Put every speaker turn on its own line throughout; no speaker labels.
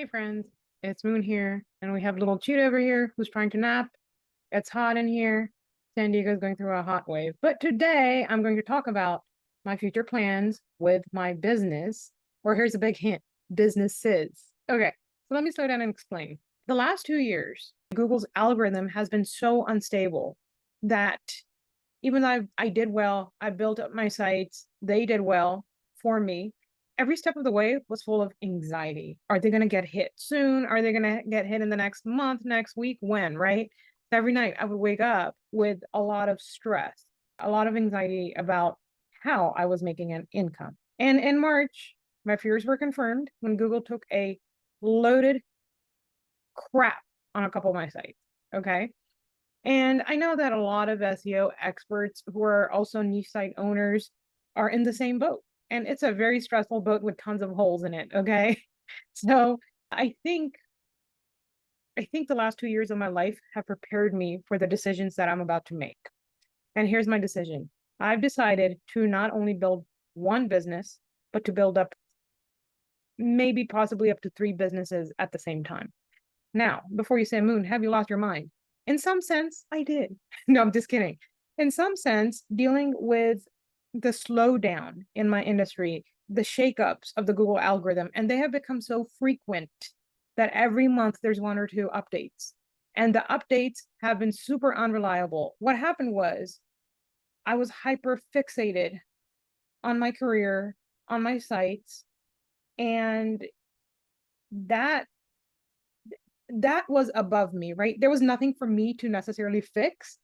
Hey friends, it's Moon here, and we have little Cheetah over here who's trying to nap. It's hot in here. San Diego's going through a hot wave. But today I'm going to talk about my future plans with my business, or here's a big hint, businesses. Okay, so let me slow down and explain. The last 2 years, Google's algorithm has been so unstable that even though I did well, I built up my sites, they did well for me. Every step of the way was full of anxiety. Are they going to get hit soon? Are they going to get hit in the next month, next week? When, right? So every night I would wake up with a lot of stress, a lot of anxiety about how I was making an income. And in March, my fears were confirmed when Google took a loaded crap on a couple of my sites. Okay. And I know that a lot of SEO experts who are also niche site owners are in the same boat. And it's a very stressful boat with tons of holes in it. Okay. So I think the last 2 years of my life have prepared me for the decisions that I'm about to make. And here's my decision. I've decided to not only build one business, but to build up maybe possibly up to 3 businesses at the same time. Now, before you say, Moon, have you lost your mind? In some sense, I did. No, I'm just kidding. In some sense, dealing with the slowdown in my industry, the shakeups of the Google algorithm, and they have become so frequent that every month there's 1 or 2 updates. And the updates have been super unreliable. What happened was I was hyper fixated on my career, on my sites, and that that was above me, right? There was nothing for me to necessarily fix.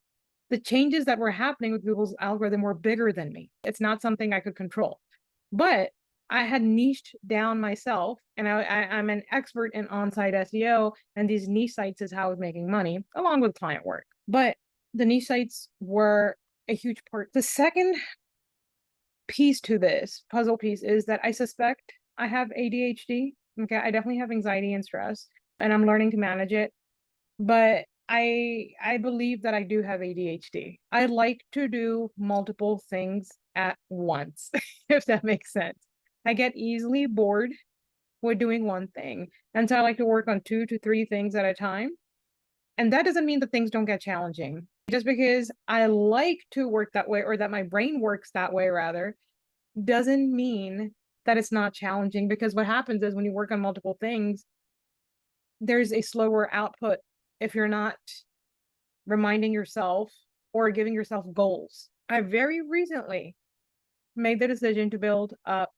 The changes that were happening with Google's algorithm were bigger than me. It's not something I could control. But I had niched down myself, and I'm an expert in on-site SEO, and these niche sites is how I was making money, along with client work. But the niche sites were a huge part. The second piece to this puzzle piece is that I suspect I have ADHD. Okay, I definitely have anxiety and stress, and I'm learning to manage it. But I believe that I do have ADHD. I like to do multiple things at once, if that makes sense. I get easily bored with doing one thing. And so I like to work on 2 to 3 things at a time. And that doesn't mean that things don't get challenging. Just because I like to work that way, or that my brain works that way rather, doesn't mean that it's not challenging, because what happens is when you work on multiple things, there's a slower output if you're not reminding yourself or giving yourself goals. I very recently made the decision to build up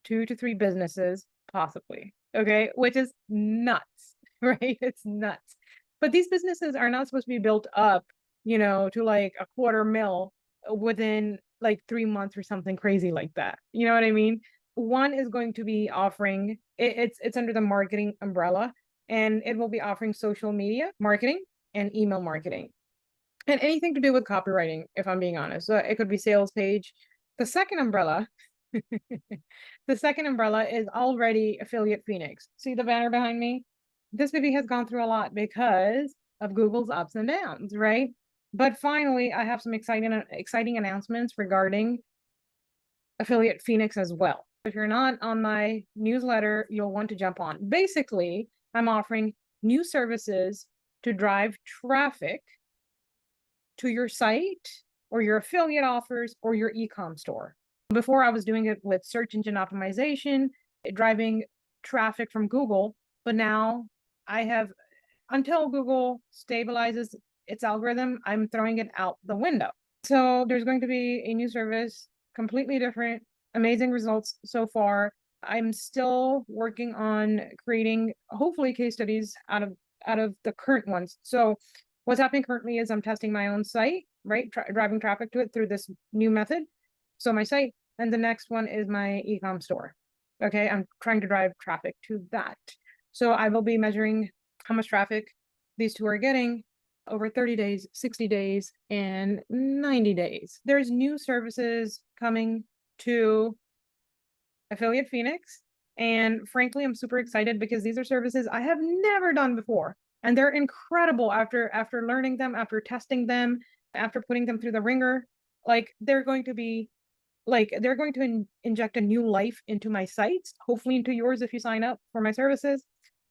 2 to 3 businesses, possibly. Okay. Which is nuts, right? It's nuts. But these businesses are not supposed to be built up, to like a $250,000 within like 3 months or something crazy like that. You know what I mean? One is going to be offering it's under the marketing umbrella, and it will be offering social media marketing and email marketing and anything to do with copywriting, if I'm being honest. So it could be sales page. The second umbrella, the second umbrella is already Affiliate Phoenix. See the banner behind me? This baby has gone through a lot because of Google's ups and downs, right? But finally, I have some exciting announcements regarding Affiliate Phoenix as well. If you're not on my newsletter, you'll want to jump on. Basically, I'm offering new services to drive traffic to your site or your affiliate offers or your e-com store. Before, I was doing it with search engine optimization, driving traffic from Google, but now I have, until Google stabilizes its algorithm, I'm throwing it out the window. So there's going to be a new service, completely different, amazing results so far. I'm still working on creating, hopefully, case studies out of the current ones. So what's happening currently is I'm testing my own site, right? Driving traffic to it through this new method. So my site, and the next one is my e-com store. Okay, I'm trying to drive traffic to that. So I will be measuring how much traffic these two are getting over 30 days, 60 days, and 90 days. There's new services coming to Affiliate Phoenix. And frankly, I'm super excited because these are services I have never done before. And they're incredible after learning them, after testing them, after putting them through the ringer. Like they're going to inject a new life into my sites, hopefully into yours if you sign up for my services.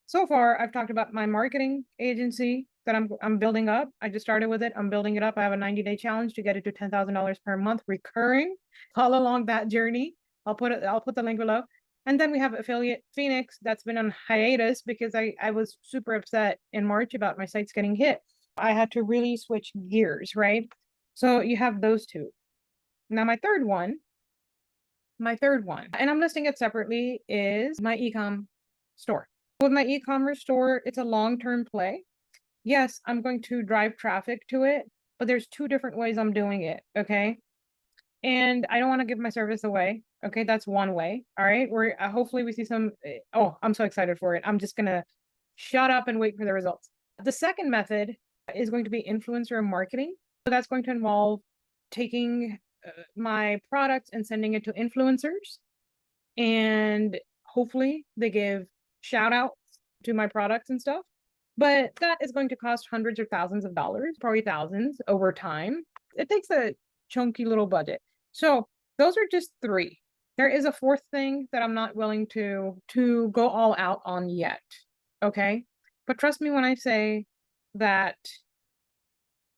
So far, I've talked about my marketing agency that I'm building up. I just started with it. I'm building it up. I have a 90-day challenge to get it to $10,000 per month recurring. All along that journey. I'll put the link below. And then we have Affiliate Phoenix that's been on hiatus because I was super upset in March about my sites getting hit. I had to really switch gears, right? So you have those two. Now my third one, and I'm listing it separately, is my ecom store. With my e-commerce store, it's a long-term play. Yes, I'm going to drive traffic to it, but there's two different ways I'm doing it, okay? And I don't want to give my service away. Okay, that's one way. All right, we're hopefully we see some. Oh, I'm so excited for it. I'm just gonna shut up and wait for the results. The second method is going to be influencer marketing. So that's going to involve taking my products and sending it to influencers, and hopefully they give shout outs to my products and stuff. But that is going to cost hundreds or thousands of dollars, probably thousands over time. It takes a chunky little budget. So those are just three. There is a fourth thing that I'm not willing to go all out on yet. Okay. But trust me when I say that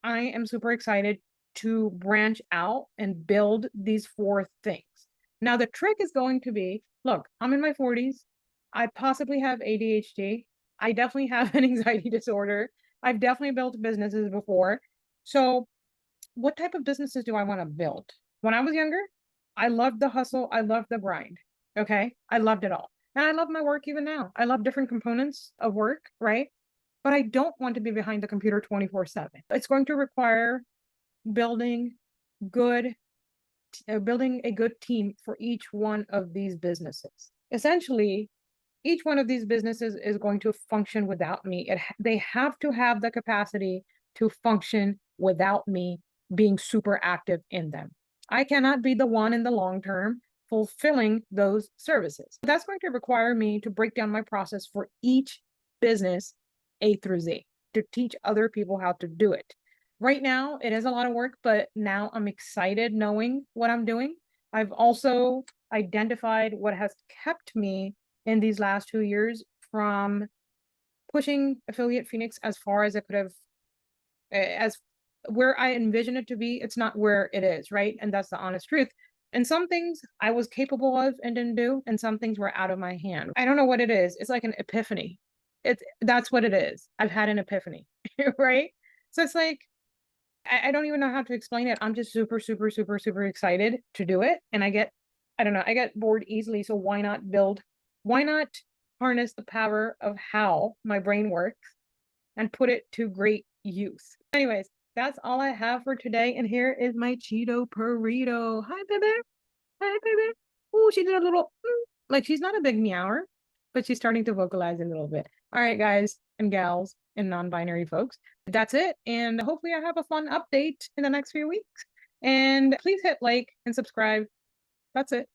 I am super excited to branch out and build these four things. Now, the trick is going to be, look, I'm in my 40s. I possibly have ADHD. I definitely have an anxiety disorder. I've definitely built businesses before. So, what type of businesses do I want to build? When I was younger, I loved the hustle. I loved the grind. Okay. I loved it all. And I love my work even now. I love different components of work, right? But I don't want to be behind the computer 24/7. It's going to require building good building a good team for each one of these businesses. Essentially, each one of these businesses is going to function without me. They have to have the capacity to function without me being super active in them. I cannot be the one in the long term fulfilling those services. That's going to require me to break down my process for each business A through Z to teach other people how to do it. Right now, it is a lot of work, but now I'm excited knowing what I'm doing. I've also identified what has kept me in these last 2 years from pushing Affiliate Phoenix as far as it could have, as where I envision it to be. It's not where it is, right? And that's the honest truth. And some things I was capable of and didn't do, and some things were out of my hand. I don't know what it is. It's like an epiphany. That's what it is. I've had an epiphany, right? So it's like I don't even know how to explain it. I'm just super, super, super, super excited to do it. And I don't know, I get bored easily. So why not harness the power of how my brain works and put it to great use? Anyways, that's all I have for today. And here is my Cheeto burrito. Hi, baby. Hi, baby. Oh, she did a little, like she's not a big meower, but she's starting to vocalize a little bit. All right, guys and gals and non-binary folks, that's it. And hopefully I have a fun update in the next few weeks. And please hit like and subscribe. That's it.